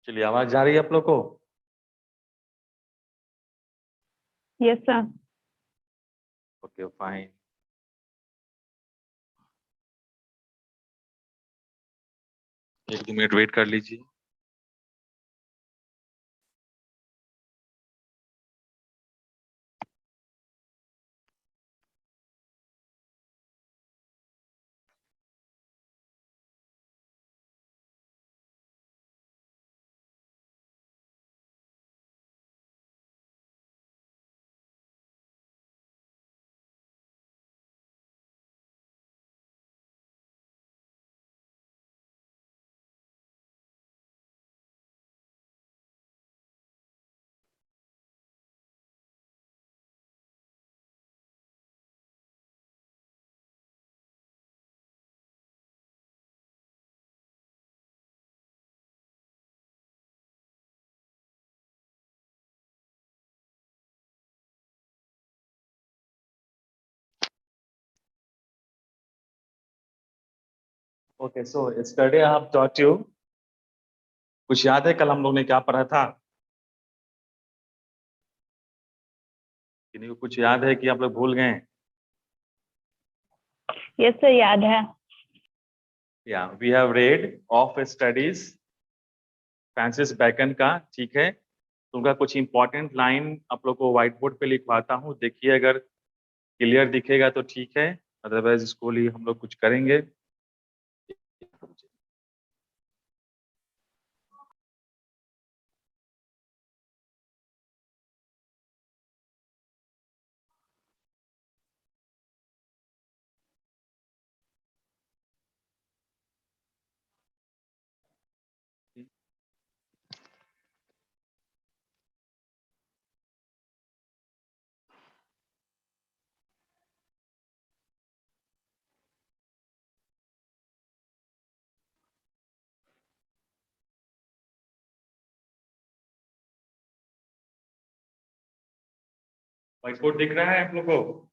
चलिए, आवाज जा रही है आप लोग को? Yes sir. Okay, fine. एक दो मिनट वेट कर लीजिए। Okay, so yesterday I have taught you. कुछ याद है कल हम लोग ने क्या पढ़ा था? किन्हीं को कुछ याद है कि आप लोग भूल गए? यस सर, याद है। या we have read Of Studies Francis Bacon का, ठीक है। तो उनका कुछ इंपॉर्टेंट लाइन आप लोग को व्हाइट बोर्ड पे लिखवाता हूँ, देखिए अगर क्लियर दिखेगा तो ठीक है, अदरवाइज इसको लिए हम लोग कुछ करेंगे। व्हाइट बोर्ड दिख रहा है आप लोग को?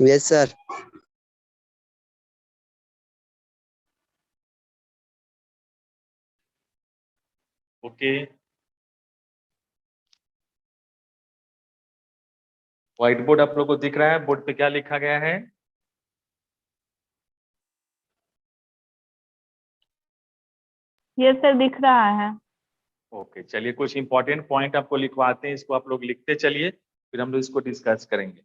Yes sir. Okay, white board आप लोग को दिख रहा है? बोर्ड पे क्या लिखा गया है? यस सर, दिख रहा है। ओके, चलिए कुछ इंपॉर्टेंट पॉइंट आपको लिखवाते हैं, इसको आप लोग लिखते चलिए, फिर हम लोग इसको डिस्कस करेंगे।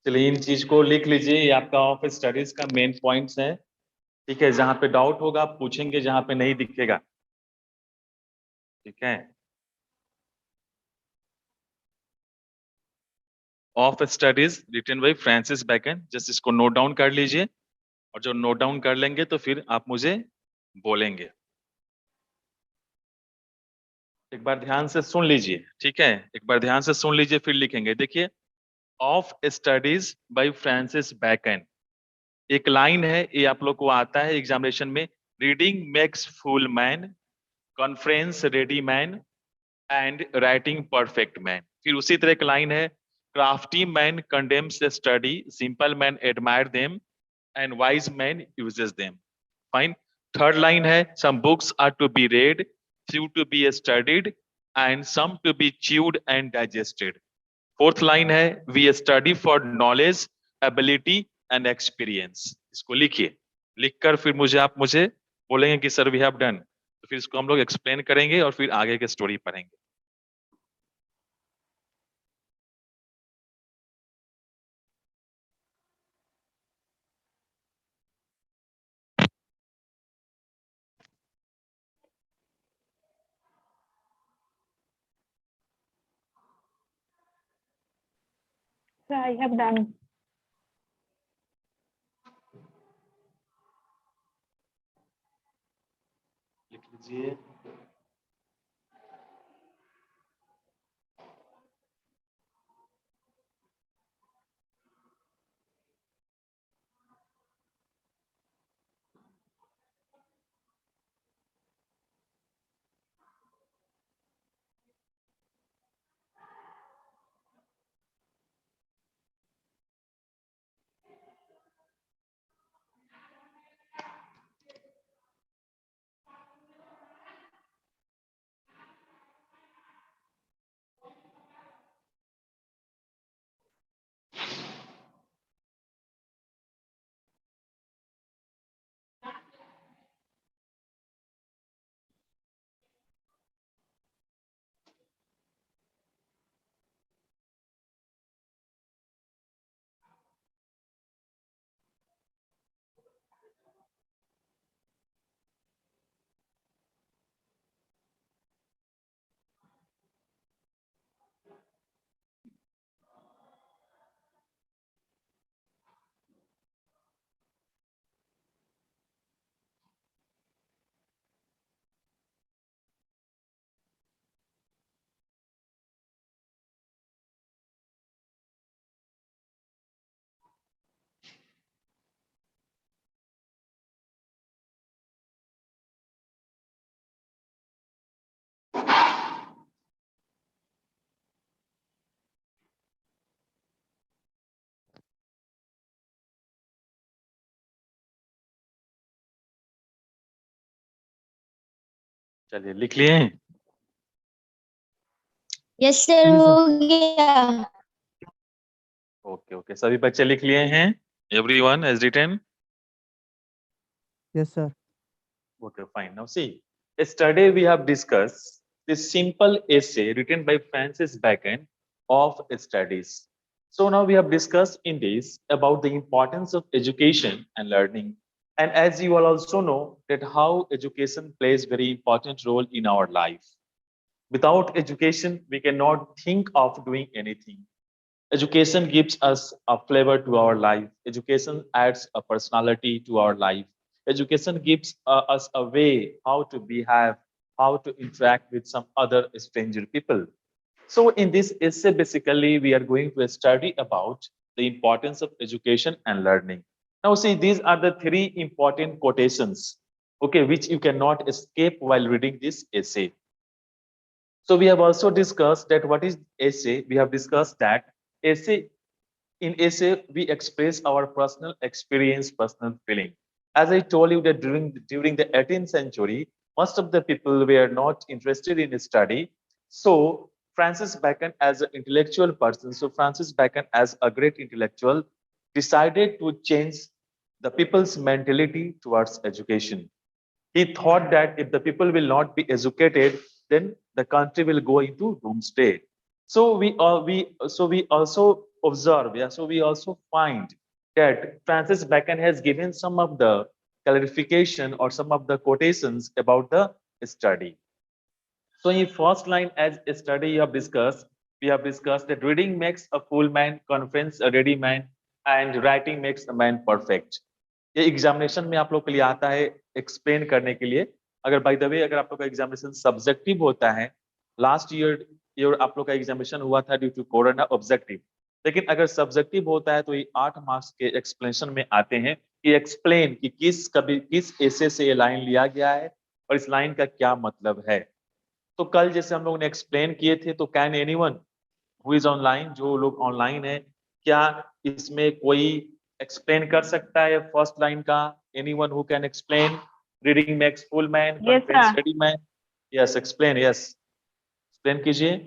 चलिए इन चीज को लिख लीजिए, ये आपका ऑफ स्टडीज का मेन पॉइंट्स है। ठीक है, जहां पे डाउट होगा आप पूछेंगे, जहां पे नहीं दिखेगा। ठीक है, Of Studies written by Francis Bacon, just इसको नोट डाउन कर लीजिए, और जब नोट डाउन कर लेंगे तो फिर आप मुझे बोलेंगे। एक बार ध्यान से सुन लीजिए, ठीक है, एक बार ध्यान से सुन लीजिए फिर लिखेंगे। देखिए, of studies by Francis Bacon, एक लाइन है, ये आप लोग को आता है एग्जामिनेशन में, reading makes full man, conference ready man, and writing perfect man. फिर उसी तरह एक लाइन है, crafty man condemns study, simple man admire them, and wise man uses them. Fine. Third line है, some books are to be read, few to be studied, and some to be chewed and digested. Fourth line है, we study for knowledge, ability and experience. इसको लिखिए, लिखकर फिर मुझे बोलेंगे कि sir we have done, तो फिर इसको हम लोग एक्सप्लेन करेंगे और फिर आगे के स्टोरी पढ़ेंगे। Sir, I have done. लिख लीजिए। चलिए लिख लिए। यस सर, हो गया। ओके ओके, सभी बच्चे लिख लिए हैं? Everyone has written? Yes, sir. Okay, fine. Now see, yesterday we have discussed this simple essay written by Francis Bacon of studies. So now we have discussed in this about the importance of education and learning. And as you all also know that how education plays very important role in our life. Without education, we cannot think of doing anything. Education gives us a flavor to our life. Education adds a personality to our life. Education gives us a way how to behave, how to interact with some other stranger people. So in this essay, basically, we are going to study about the importance of education and learning. Now see, these are the three important quotations, okay, which you cannot escape while reading this essay. So we have also discussed that what is essay. We have discussed that essay, in essay we express our personal experience, personal feeling. As I told you that during the 18th century, most of the people were not interested in study. So Francis Bacon, as an intellectual person, so Francis Bacon, as a great intellectual, decided to change the people's mentality towards education. He thought that if the people will not be educated, then the country will go into doomsday. So we also observe. Yeah, so we also find that Francis Bacon has given some of the clarification or some of the quotations about the study. So in first line, as a study we have discussed that reading makes a full man, conference a ready man, and writing makes a man perfect. ये examination में आप लोग के लिए आता है explain करने के लिए. अगर बाय द वे अगर आप लोग का एग्जामिनेशन सब्जेक्टिव होता है, लास्ट ईयर आप लोग का एग्जामिनेशन हुआ था ड्यू टू कोरोना ऑब्जेक्टिव, लेकिन अगर सब्जेक्टिव होता है तो ये 8 मार्क्स के एक्सप्लेनेशन में आते हैं कि एक्सप्लेन कि किस एसे से ये लाइन लिया गया है और इस लाइन का क्या मतलब है. तो कल जैसे हम लोगों ने एक्सप्लेन किए थे, तो can anyone who is online, जो लोग ऑनलाइन है, क्या इसमें कोई एक्सप्लेन कर सकता है फर्स्ट लाइन का? Anyone who can explain reading makes full man, Yes, conference sir. Ready man? Yes, explain. Yes, explain कीजिए.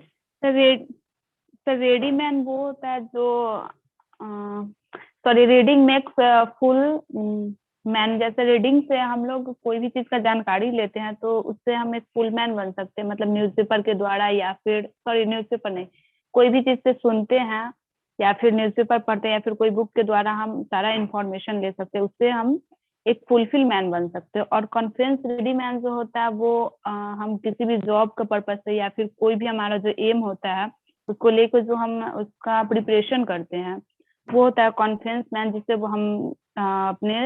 सर रेडीमैन वो होता है जो sorry reading makes full man. जैसे रीडिंग से हम लोग कोई भी चीज का जानकारी लेते हैं तो उससे हम एक फुल मैन बन सकते हैं, मतलब न्यूज़पेपर के द्वारा, या फिर सॉरी न्यूज़पेपर नहीं, कोई भी चीज से सुनते हैं या फिर न्यूज़पेपर पढ़ते हैं या फिर कोई बुक के द्वारा हम सारा इंफॉर्मेशन ले सकते हैं, उससे हम एक फुलफिल मैन बन सकते हैं. और कॉन्फ्रेंस रेडी मैन जो होता है वो हम किसी भी जॉब का पर्पज से या फिर कोई भी हमारा जो एम होता है उसको लेकर जो हम उसका प्रिपरेशन करते हैं वो होता है कॉन्फ्रेंस मैन, जिससे वो हम अपने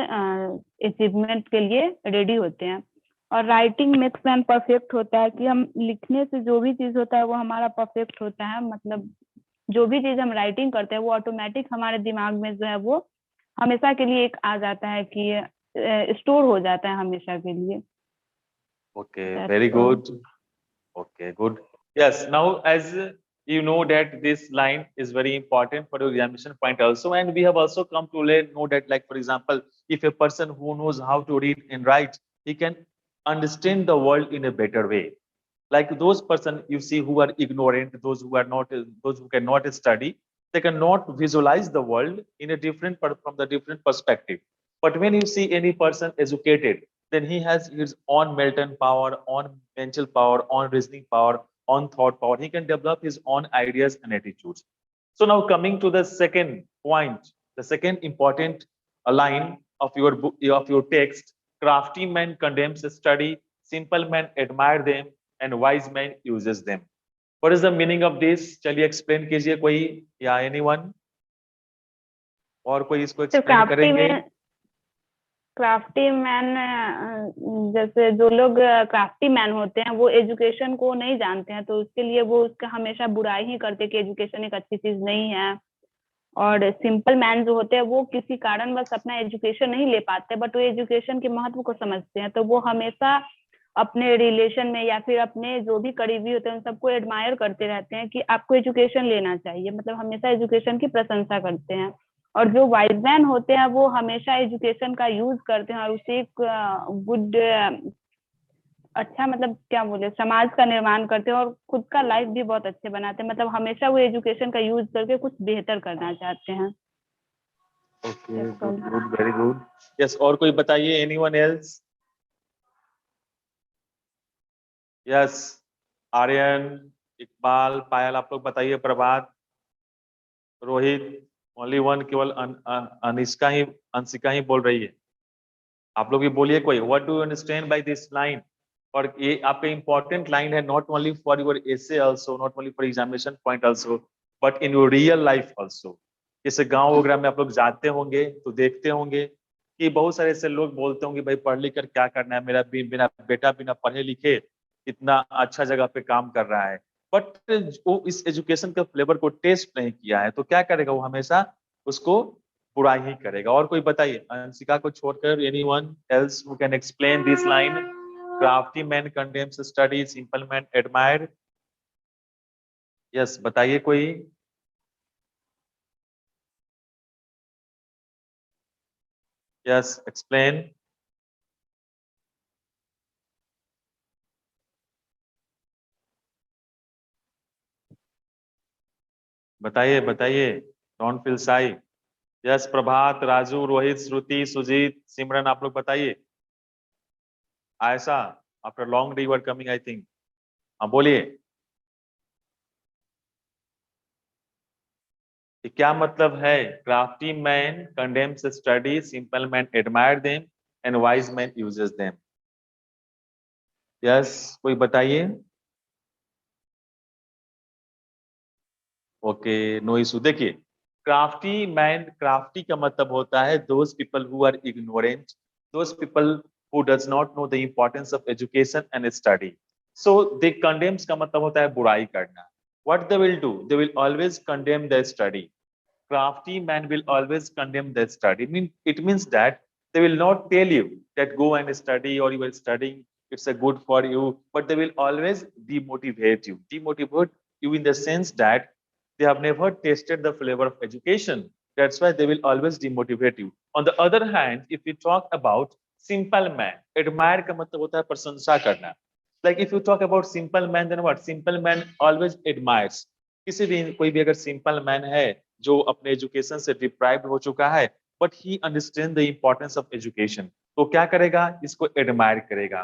अचीवमेंट के लिए रेडी होते हैं. और राइटिंग मेक्स मैन परफेक्ट होता है कि हम लिखने से जो भी चीज होता है वो हमारा परफेक्ट होता है, मतलब जो भी चीज हम राइटिंग करते हैं वो ऑटोमेटिक हमारे दिमाग में जो है वो हमेशा के लिए एक आ जाता है कि स्टोर हो जाता है हमेशा के लिए. Okay, That's very all. good. Okay, good. Yes, now as you know that this line is very important for your examination point also, and we have also come to know that, like for example, if a person who knows how to read and write, he can understand the world in a better way. Like those person you see who are ignorant, those who are not, those who cannot study, they cannot visualize the world in a different from the different perspective. But when you see any person educated, then he has his own mental power, own mental power, own reasoning power, own thought power. He can develop his own ideas and attitudes. So now coming to the second point, the second important line of your book, of your text: crafty man condemns study, simple man admire them, and wise man uses them. What is the meaning of this? चलिए explain कीजिए कोई, या anyone, और कोई इसको तो explain करेंगे? Crafty man जैसे जो लोग क्राफ्टी मैन होते हैं वो एजुकेशन को नहीं जानते हैं, तो उसके लिए वो उसका हमेशा बुराई ही करते हैं कि एजुकेशन एक अच्छी चीज नहीं है. और सिंपल मैन जो होते हैं वो किसी कारणवश अपना एजुकेशन नहीं ले पाते, बट वो एजुकेशन के महत्व को समझते हैं, तो वो हमेशा अपने रिलेशन में या फिर अपने जो भी करीबी होते हैं उन सबको एडमायर करते रहते हैं कि आपको एजुकेशन लेना चाहिए, मतलब हमेशा एजुकेशन की प्रशंसा करते हैं. और जो वाइज मैन होते हैं वो हमेशा एजुकेशन का यूज करते हैं और उसे एक गुड अच्छा, मतलब क्या बोले, समाज का निर्माण करते हैं और खुद का लाइफ भी बहुत अच्छे बनाते हैं, मतलब हमेशा वो एजुकेशन का यूज करके कुछ बेहतर करना चाहते हैं. Okay, good, good, very good. Yes, और कोई बताइए, anyone else? Yes, Aryan, Iqbal, पायल, आप लोग बताइए. प्रभात, रोहित, ओनली वन, केवल अनिष्का ही, अंशिका ही बोल रही है. आप लोग भी बोलिए कोई. What do you understand by this line? और ये आपका इंपॉर्टेंट लाइन है, not only for your essay also, not only for examination point also, but in your real life also. जैसे गांव वगैरह में आप लोग जाते होंगे तो देखते होंगे कि बहुत सारे ऐसे लोग बोलते होंगे, भाई पढ़ लिख कर क्या करना है, मेरा बिना बेटा बिना पढ़े लिखे इतना अच्छा जगह पे काम कर रहा है, बट वो इस एजुकेशन के फ्लेवर को टेस्ट नहीं किया है, तो क्या करेगा वो? हमेशा उसको बुरा ही करेगा. और कोई बताइए, अंशिका को छोड़कर, anyone else who can explain this line? Crafty man condemns study, simple man admire. Yes, बताइए कोई. Yes, explain. बताइए बताइए, don't feel shy. Yes, Prabhat, Raju, Rohit, Shruti, Sujeet, Simran, आप लोग बताइए. Ayesha, after long day you are coming I think. हाँ बोलिए. कि क्या मतलब है? Crafty man condemns study, simple man admire them and wise man uses them. Yes, कोई बताइए। Okay, no issue. देखिए, क्राफ्टी मैन, क्राफ्टी का मतलब होता है those people who are ignorant, those people who does not know the importance of education and study. So they condemns का मतलब होता है बुराई करना। What they will do? They will always condemn the study. Crafty man will always condemn the study. It means that they will not tell you that go and study or you are studying, it's a good for you, but they will always demotivate you. Demotivate you in the sense that they have never tasted the flavor of education. That's why they will always demotivate you. On the other hand, if we talk about simple man, admire का मतलब होता है प्रशंसा करना. Like if you talk about simple man, then what? Simple man always admires. किसी भी कोई भी अगर सिंपल मैन है जो अपने एजुकेशन से डिप्राइव्ड हो चुका है, but he understand the importance of education, तो क्या करेगा? इसको एडमायर करेगा।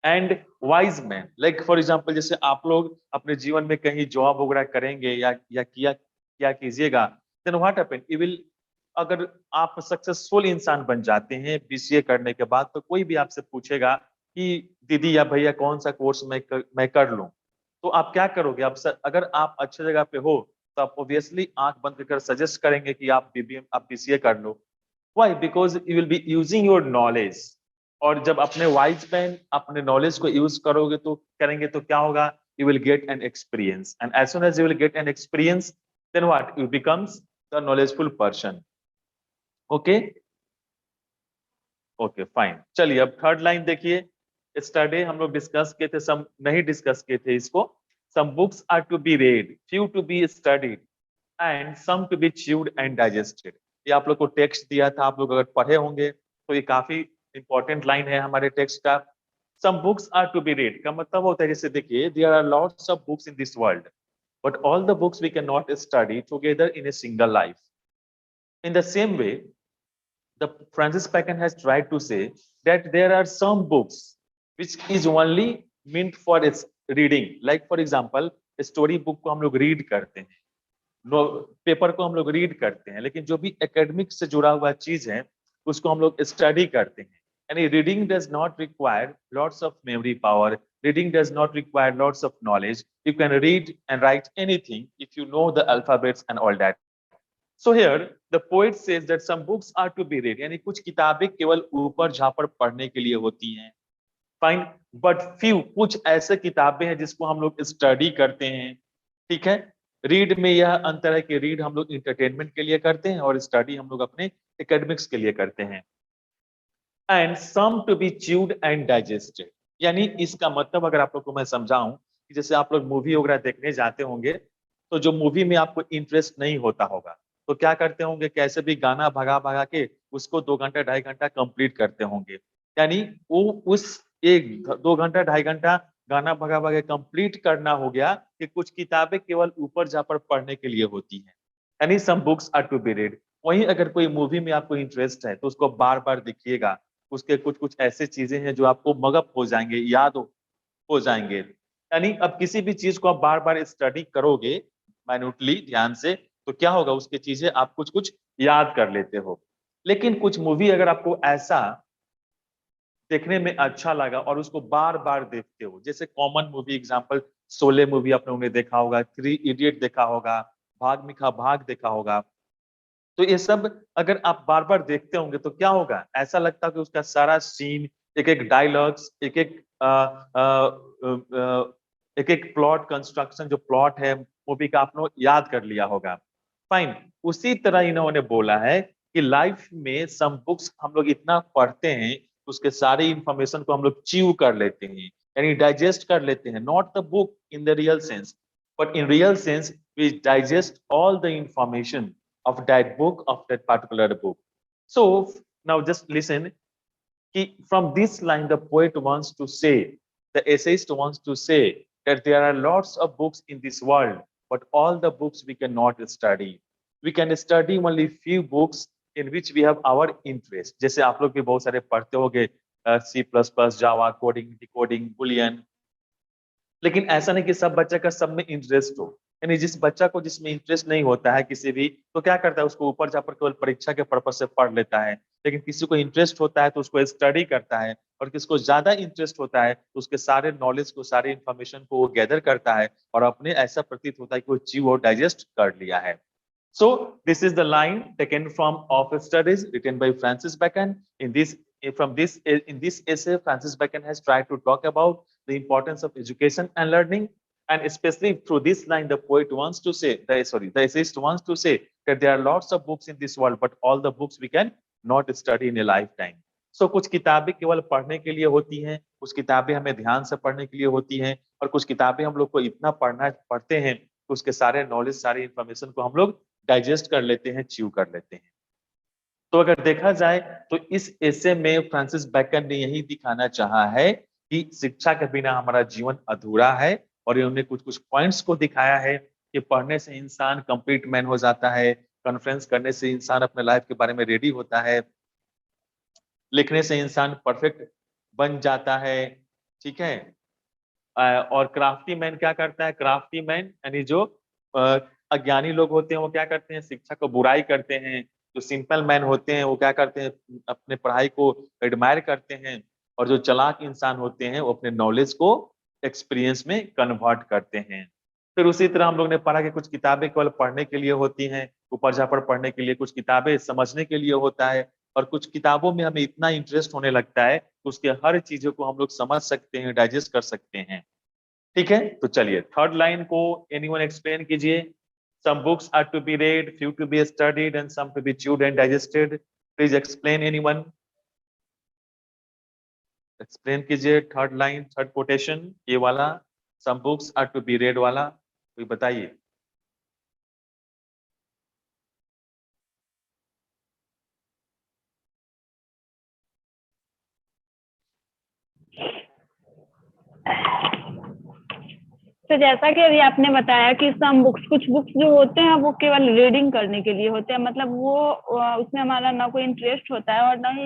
And wise man, like for example, जैसे आप लोग अपने जीवन में कहीं जॉब वगैरह करेंगे या क्या कीजिएगा, then what happen, you will, अगर आप सक्सेसफुल इंसान बन जाते हैं बीसीए करने के बाद, तो कोई भी आपसे पूछेगा कि दीदी या भैया कौन सा कोर्स मैं कर लूं, तो आप क्या करोगे? अगर आप अच्छी जगह पे हो तो आप ऑब्वियसली आंख बंद कर सजेस्ट करेंगे कि आप बीसीए कर लो। Why? Because you will be using your knowledge. और जब अपने वाइज मैन अपने नॉलेज को यूज करोगे तो करेंगे तो क्या होगा? You will get an experience, and as soon as you will get an experience, then what, you becomes the knowledgeful person. Okay okay fine. चलिए अब थर्ड लाइन देखिए। स्टडी हम लोग डिस्कस किए थे, सम नहीं डिस्कस किए थे इसको। Some books are to be read, few to be studied and some to be chewed and digested. ये आप लोग को टेक्स्ट दिया था, आप लोग अगर पढ़े होंगे तो ये काफी इंपॉर्टेंट लाइन है हमारे टेक्स्ट का। Some books are to be read का मतलब होता है, जैसे देखिए, there are lots of books in this world, but all the books we can not study together in a single life. In the same way, the Francis Bacon has tried to say that there are some books which is only meant for its reading. Like for example, story book को हम लोग read करते हैं, paper को हम लोग read करते हैं, लेकिन जो भी एकेडमिक से जुड़ा हुआ चीज है उसको हम लोग स्टडी करते हैं। यानी reading does not require lots of memory power, reading does not require lots of knowledge, you can read and right anything if you know the alphabets and all that. So here the poet says that some books are to be read, यानी कुछ किताबें केवल ऊपर झापर पढ़ने के लिए होती हैं, फाइन, बट फ्यू, कुछ ऐसे किताबें हैं जिसको हम लोग स्टडी करते हैं। ठीक है, रीड में यह अंतर है कि रीड हम लोग इंटरटेनमेंट के लिए करते हैं और स्टडी हम लोग अपने एकेडमिक्स के लिए करते हैं। And some to be chewed and digested, यानी इसका मतलब अगर आप लोग को मैं समझाऊं कि जैसे आप लोग मूवी वगैरह देखने जाते होंगे, तो जो मूवी में आपको इंटरेस्ट नहीं होता होगा तो क्या करते होंगे, कैसे भी गाना भगा भगा के उसको 2 घंटा 2.5 घंटा कंप्लीट करते होंगे। यानी वो उस 1-2 घंटा 2.5 घंटा गाना भगा भगा कंप्लीट करना हो गया कि कुछ किताबें केवल ऊपर जापर पढ़ने के लिए होती हैं। यानी some books are to be read. वहीं अगर कोई मूवी में आपको इंटरेस्ट है तो उसको बार बार देखिएगा, उसके कुछ कुछ ऐसे चीजें हैं जो आपको मगअप हो जाएंगे, याद हो जाएंगे। यानी अब किसी भी चीज को आप बार बार स्टडी करोगे माइन्यूटली, ध्यान से, तो क्या होगा, उसकी चीजें आप कुछ कुछ याद कर लेते हो। लेकिन कुछ मूवी अगर आपको ऐसा देखने में अच्छा लगा और उसको बार बार देखते हो, जैसे common movie example Sholay movie आप लोगों ने देखा होगा, 3 इडियट देखा होगा, भाग मिल्खा भाग देखा होगा, तो ये सब अगर आप बार बार देखते होंगे तो क्या होगा, ऐसा लगता है कि उसका सारा सीन, एक एक डायलॉग्स, एक एक प्लॉट कंस्ट्रक्शन, जो प्लॉट है मूवी का, आपने याद कर लिया होगा। फाइन, उसी तरह इन्होंने बोला है कि लाइफ में सम बुक्स हम लोग इतना पढ़ते हैं, उसके सारे इंफॉर्मेशन को हम लोग च्यू कर लेते हैं, यानी डाइजेस्ट कर लेते हैं, not the book in the real sense, but in real sense we digest all the information of that book, of that particular book. So now just listen, from this line the poet wants to say, the essayist wants to say that there are lots of books in this world, but all the books we cannot study. We can study only few books in which we have our interest. जैसे आप लोग भी बहुत सारे पढ़ते होंगे, C++, जावा, coding, decoding, Boolean, लेकिन ऐसा नहीं कि सब बच्चे का सब में इंटरेस्ट हो। यानी जिस बच्चा को जिसमें इंटरेस्ट नहीं होता है किसी भी, तो क्या करता है, उसको ऊपर जाकर केवल परीक्षा के पर्पज से पढ़ लेता है। लेकिन किसी को इंटरेस्ट होता है तो उसको स्टडी करता है, और किसको ज्यादा इंटरेस्ट होता है तो उसके सारे नॉलेज को, सारे इंफॉर्मेशन को वो गैदर करता है, और अपने ऐसा प्रतीत होता है कि वो च्यू और डाइजेस्ट कर लिया है। So this is the line taken from Of Studies written by Francis Bacon. In this essay, Francis Bacon has tried to talk about the importance of education and learning, and especially through this line, the essayist wants to say that there are lots of books in this world, but all the books we can not study in a lifetime. So कुछ किताबें केवल पढ़ने के लिए होती हैं, कुछ किताबें हमें ध्यान से पढ़ने के लिए होती हैं, और कुछ किताबें हम लोग को इतना पढ़ते हैं कि उसके सारे नॉलेज, सारे इंफॉर्मेशन को हम लोग डाइजेस्ट कर लेते हैं, च्यू कर लेते हैं। तो अगर देखा जाए तो इस एसे में फ्रांसिस बैकन ने यही दिखाना चाहा है कि शिक्षा के बिना हमारा जीवन अधूरा है, और इन्होंने कुछ कुछ पॉइंट्स को दिखाया है कि पढ़ने से इंसान कंप्लीट मैन हो जाता है, कॉन्फ्रेंस करने से इंसान अपने लाइफ के बारे में रेडी होता है, लिखने से इंसान परफेक्ट बन जाता है, ठीक है। और क्राफ्टी मैन क्या करता है, क्राफ्टी मैन यानी जो अज्ञानी लोग होते हैं वो क्या करते हैं, शिक्षा को बुराई करते हैं। जो सिंपल मैन होते हैं वो क्या करते हैं, अपने पढ़ाई को एडमायर करते हैं, और जो चालाक इंसान होते हैं वो अपने नॉलेज को एक्सपीरियंस में कन्वर्ट करते हैं। फिर उसी तरह हम लोग ने पढ़ा कि कुछ किताबें केवल पढ़ने के लिए होती हैं, ऊपर झापड़ पढ़ने के लिए, कुछ किताबें समझने के लिए होता है, और कुछ किताबों में हमें इतना इंटरेस्ट होने लगता है कि उसके हर चीजों को हम लोग समझ सकते हैं, डाइजेस्ट कर सकते हैं, ठीक है। तो चलिए थर्ड लाइन को एनीवन एक्सप्लेन कीजिए। Some books are to be read, few to be studied, and some to be chewed and digested. Please explain anyone. Explain कीजिए थर्ड लाइन, थर्ड कोटेशन, ये वाला some books are to be read वाला कोई बताइए। तो जैसा कि अभी आपने बताया कि सम बुक्स, कुछ बुक्स जो होते हैं वो केवल रीडिंग करने के लिए होते हैं, मतलब वो उसमें हमारा ना कोई इंटरेस्ट होता है और ना ही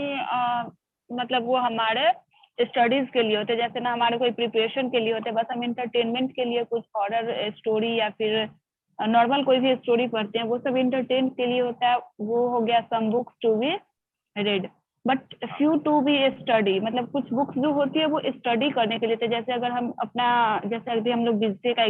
मतलब वो हमारे स्टडीज के लिए होते हैं, जैसे ना हमारे कोई प्रिपरेशन के लिए होते हैं, बस हम इंटरटेनमेंट के लिए कुछ हॉरर स्टोरी या फिर नॉर्मल कोई भी स्टोरी पढ़ते हैं, वो सब इंटरटेन के लिए होता है, वो हो गया some books to be read. But few to be study, मतलब कुछ बुक्स जो होती है वो स्टडी करने के लिए थे, जैसे अगर हम अपना, जैसे अभी हम लोग बीसीए का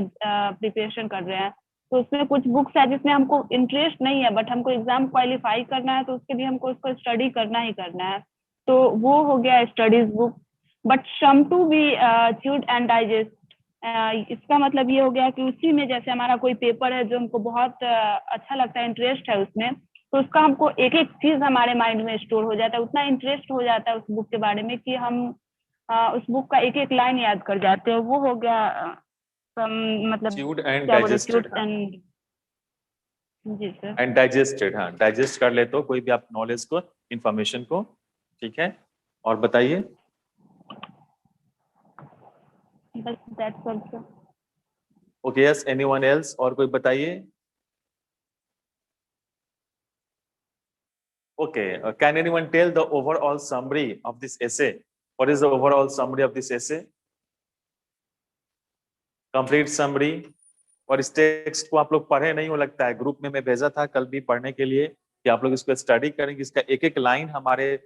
प्रिपरेशन कर रहे हैं, तो उसमें कुछ बुक्स है जिसमें हमको इंटरेस्ट नहीं है बट हमको एग्जाम क्वालिफाई करना है, तो उसके लिए हमको उसको स्टडी करना ही करना है, तो वो हो गया studies book. But some to be chewed and digest, इसका मतलब ये हो गया कि उसी में जैसे हमारा कोई पेपर है जो हमको बहुत अच्छा लगता है, इंटरेस्ट है उसमें, तो उसका हमको एक एक चीज हमारे माइंड में स्टोर हो जाता है, उतना इंटरेस्ट हो जाता है उस बुक के बारे में कि हम उस बुक का एक एक लाइन याद कर जाते हैं, वो हो गया मतलब Chewed and क्या बोले, digested, च्यूड एंड, जी सर, एंड डाइजेस्टेड, हाँ डाइजेस्ट कर ले तो कोई भी आप नॉलेज को, इंफॉर्मेशन को, ठीक है। और बताइए। बस that's all sir. Okay, yes, anyone else, और कोई बताइए। Okay, can anyone tell the overall summary of this essay? What is the overall summary of this essay? Complete summary। और इस टेक्स्ट को आप लोग पढ़े नहीं हो लगता है, ग्रुप में मैं भेजा था कल भी पढ़ने के लिए कि आप लोग इसको स्टडी करेंगे, इसका एक एक लाइन हमारे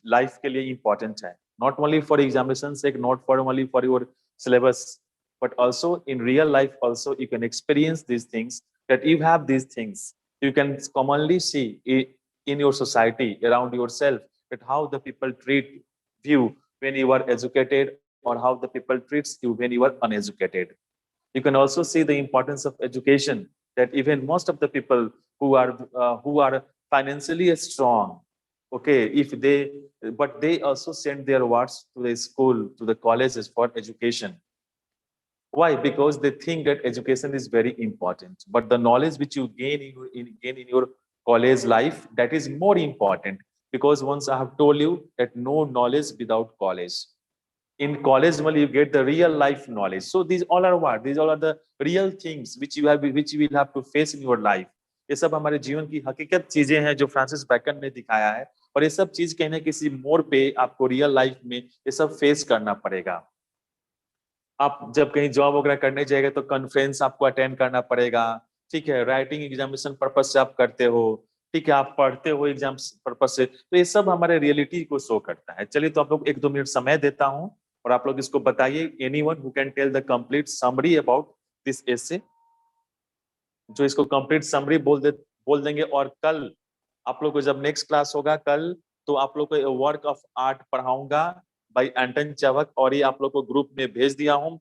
लाइफ के लिए इंपॉर्टेंट है, not only for examination sake, not for only for your syllabus, but also in real life also you can experience these things, that you have these things you can commonly see in your society around yourself, that how the people treat you when you are educated, or how the people treats you when you are uneducated. You can also see the importance of education, that even most of the people who are financially strong, okay, if they, but they also send their wards to the school, to the colleges for education. Why? Because they think that education is very important, but the knowledge which you gain in your college life, that is more important, because once I have told you that no knowledge without college. In college only you get the real life knowledge. So these all are what? These all are the real things which you will have to face in your life. ये सब हमारे जीवन की हकीकत चीजें हैं जो Francis bacon ने दिखाया है, और ये सब चीज कहीं ना किसी मोड़ पे आपको रियल लाइफ में ये सब फेस करना पड़ेगा। आप जब कहीं जॉब वगैरह करने जाएगा तो कॉन्फ्रेंस आपको अटेंड करना पड़ेगा, ठीक है, राइटिंग एग्जामिनेशन पर्पज से आप करते हो, ठीक है, आप पढ़ते हो एग्जाम पर्पज से, तो ये सब हमारे रियलिटी को शो करता है। चलिए तो आप लोग 1-2 मिनट समय देता हूँ और आप लोग इसको बताइए, anyone who can tell the complete summary about this essay, जो इसको कंप्लीट समरी बोल देंगे। और कल आप लोग को जब नेक्स्ट क्लास होगा कल, तो आप लोग को वर्क ऑफ आर्ट पढ़ाऊंगा बाय एंटन चवक, और ये आप लोग को ग्रुप में भेज दिया हूँ,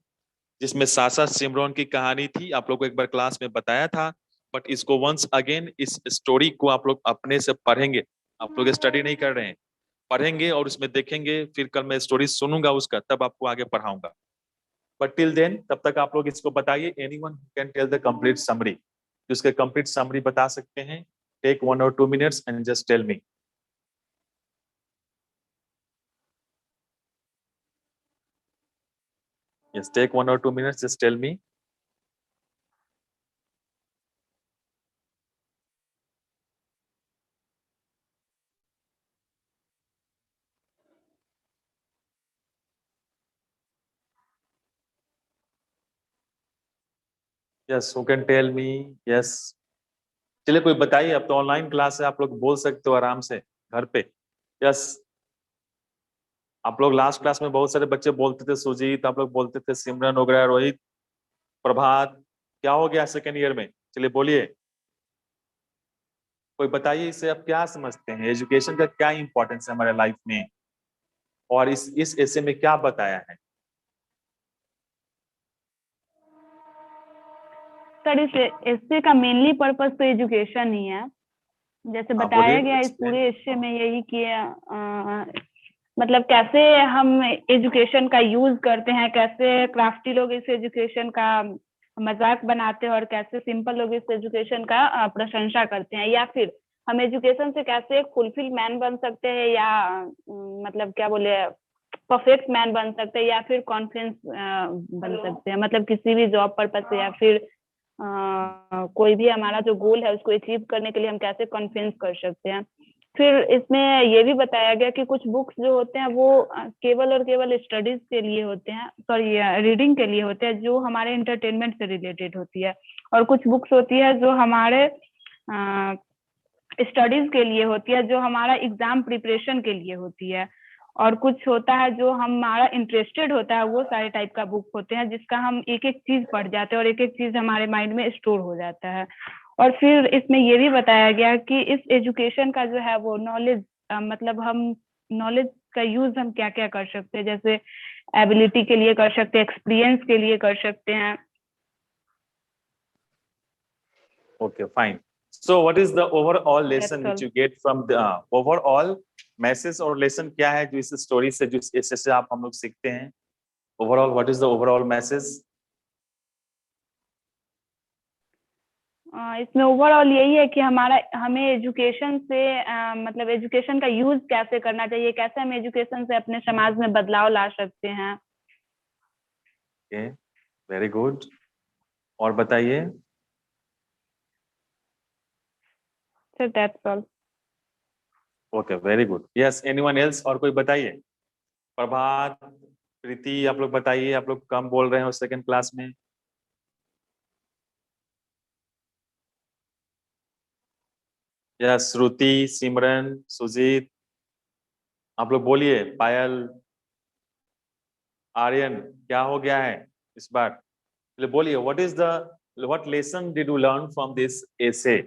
जिसमें सासा सिमरन की कहानी थी, आप लोग को एक बार क्लास में बताया था। बट इसको वंस अगेन इस स्टोरी को आप लोग अपने से पढ़ेंगे, आप लोग स्टडी नहीं कर रहे हैं, पढ़ेंगे और उसमें देखेंगे, फिर कल मैं स्टोरी सुनूंगा उसका, तब आपको आगे पढ़ाऊंगा। बट टिल देन तब तक आप लोग इसको बताइए, anyone can tell the complete summary, जिसके कंप्लीट समरी बता सकते हैं, टेक 1 or 2 minutes and just tell me. Yes, take 1 or 2 minutes, just tell me. Yes, who can tell me? Yes. चलिए कोई बताइए, अब तो ऑनलाइन क्लास है, आप लोग बोल सकते हो आराम से घर पे। यस, आप लोग लास्ट क्लास में बहुत सारे बच्चे बोलते थे, सुजीत, आप लोग बोलते थे, सिमरन वगैरह, रोहित, प्रभात, क्या हो गया सेकेंड ईयर में? चलिए बोलिए, कोई बताइए, इससे आप क्या समझते हैं, एजुकेशन का क्या इंपॉर्टेंस है हमारे लाइफ में, और इस ऐसे में क्या बताया है? सर इस एस्से का मेनली पर्पस तो एजुकेशन ही है। जैसे हाँ बताया बोलिए, गया इस एक्सप्लेन। पूरे एस्से में यही कि मतलब कैसे हम एजुकेशन का यूज करते हैं, कैसे क्राफ्टी लोग इस एजुकेशन का मजाक बनाते हैं और कैसे सिंपल लोग इस एजुकेशन का प्रशंसा करते हैं, या फिर हम एजुकेशन से कैसे एक फुलफिल मैन बन सकते हैं, या मतलब क्या बोले परफेक्ट मैन बन सकते हैं, या फिर कॉन्फिडेंस बन सकते हैं, मतलब किसी भी जॉब पर्पज से, या फिर कोई भी हमारा जो गोल है उसको अचीव करने के लिए हम कैसे कॉन्फिडेंस कर सकते हैं। फिर इसमें ये भी बताया गया कि कुछ बुक्स जो होते हैं वो केवल और केवल स्टडीज के लिए होते हैं, सॉरी रीडिंग के लिए होते हैं, जो हमारे एंटरटेनमेंट से रिलेटेड होती है, और कुछ बुक्स होती है जो हमारे स्टडीज के लिए होती है, जो हमारा एग्जाम प्रिपरेशन के लिए होती है, और कुछ होता है जो हमारा इंटरेस्टेड होता है, वो सारे टाइप का बुक होते हैं जिसका हम एक एक चीज पढ़ जाते हैं और एक एक चीज हमारे माइंड में स्टोर हो जाता है। और फिर इसमें ये भी बताया गया कि इस एजुकेशन का जो है वो नॉलेज, मतलब हम नॉलेज का यूज हम क्या क्या कर सकते हैं, जैसे एबिलिटी के लिए कर सकते हैं, एक्सपीरियंस के लिए कर सकते हैं। Okay, fine. So what is the overall lesson That's which all. you get from the overall message और lesson क्या है जो इस स्टोरी से, जो इससे आप हम लोग सीखते हैं? Overall, what is the overall message? इसमें ओवरऑल यही है कि हमें एजुकेशन से मतलब एजुकेशन का यूज कैसे करना चाहिए, कैसे हम एजुकेशन से अपने समाज में बदलाव ला सकते हैं। Okay, very good. और बताइए। Sir that's all. Okay, very good. Yes, anyone else? और कोई बताइए। प्रभात, प्रीति, आप लोग बताइए, आप लोग कम बोल रहे हो सेकंड क्लास में। यस, श्रुति, सिमरन, सुजीत, आप लोग बोलिए। पायल, आर्यन, क्या हो गया है इस बार? चलिए बोलिए, what lesson did you learn from this essay?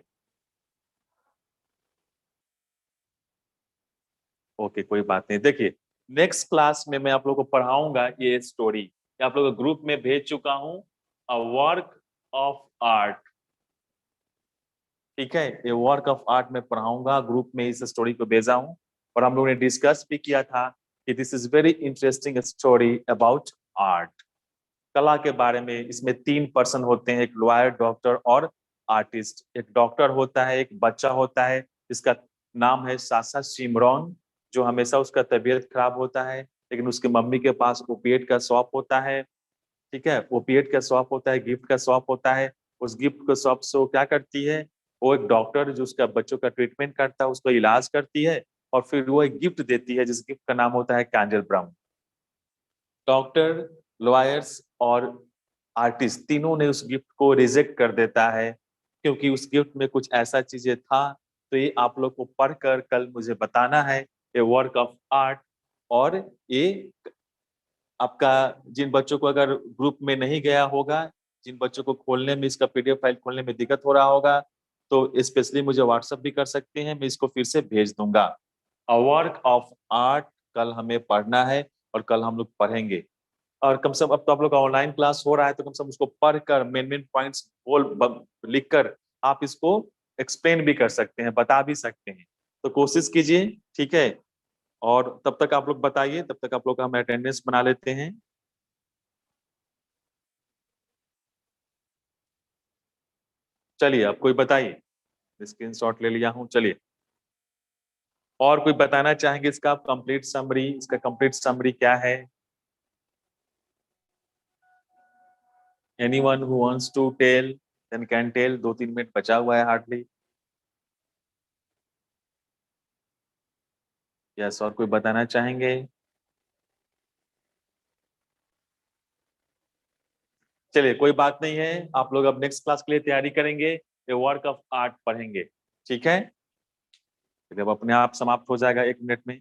Okay, कोई बात नहीं। देखिए, नेक्स्ट क्लास में मैं आप लोगों को पढ़ाऊंगा ये स्टोरी, आप लोगों को ग्रुप में भेज चुका हूं, अ वर्क ऑफ आर्ट। ठीक है, ये वर्क ऑफ आर्ट में पढ़ाऊंगा, ग्रुप में इस स्टोरी को भेजा हूं, और हम लोगों ने डिस्कस भी किया था कि this is very interesting story about art, कला के बारे में। इसमें 3 पर्सन होते हैं, एक लॉयर, डॉक्टर और आर्टिस्ट। एक डॉक्टर होता है, एक बच्चा होता है जिसका नाम है सासा सिमरन, जो हमेशा उसका तबीयत खराब होता है, लेकिन उसकी मम्मी के पास ओपिएट का शॉप होता है। ठीक है, ओपिएट का शॉप होता है, गिफ्ट का शॉप होता है। उस गिफ्ट के शॉप से वो क्या करती है, वो एक डॉक्टर जो उसका बच्चों का ट्रीटमेंट करता है, उसको इलाज करती है, और फिर वो एक गिफ्ट देती है जिस गिफ्ट का नाम होता है कैंडल ब्राउन। डॉक्टर, लॉयर्स, और आर्टिस्ट तीनों ने उस गिफ्ट को रिजेक्ट कर देता है, क्योंकि उस गिफ्ट में कुछ ऐसा चीजें था। तो ये आप लोग को पढ़कर कल मुझे बताना है, ए वर्क ऑफ आर्ट। और ये आपका जिन बच्चों को अगर ग्रुप में नहीं गया होगा, जिन बच्चों को खोलने में, इसका पीडीएफ फाइल खोलने में दिक्कत हो रहा होगा, तो स्पेशली मुझे व्हाट्सएप भी कर सकते हैं, मैं इसको फिर से भेज दूंगा। अ वर्क ऑफ आर्ट कल हमें पढ़ना है और कल हम लोग पढ़ेंगे। और कम से कम अब तो आप लोग का ऑनलाइन क्लास हो रहा है, तो कम से कम उसको पढ़कर मेन पॉइंट्स बोल लिखकर आप इसको एक्सप्लेन भी कर सकते हैं, बता भी सकते हैं। तो कोशिश कीजिए, ठीक है। और तब तक आप लोग बताइए, तब तक आप लोग का हम अटेंडेंस बना लेते हैं। चलिए अब कोई बताइए, स्क्रीनशॉट ले लिया हूं। चलिए, और कोई बताना चाहेंगे इसका कंप्लीट समरी, इसका कंप्लीट समरी क्या है? Anyone who wants to tell then can tell. 2-3 minute बचा हुआ है हार्डली। यस, और कोई बताना चाहेंगे? चलिए कोई बात नहीं है, आप लोग अब नेक्स्ट क्लास के लिए तैयारी करेंगे, ये वर्क ऑफ आर्ट पढ़ेंगे, ठीक है। जब अपने आप समाप्त हो जाएगा 1 मिनट में।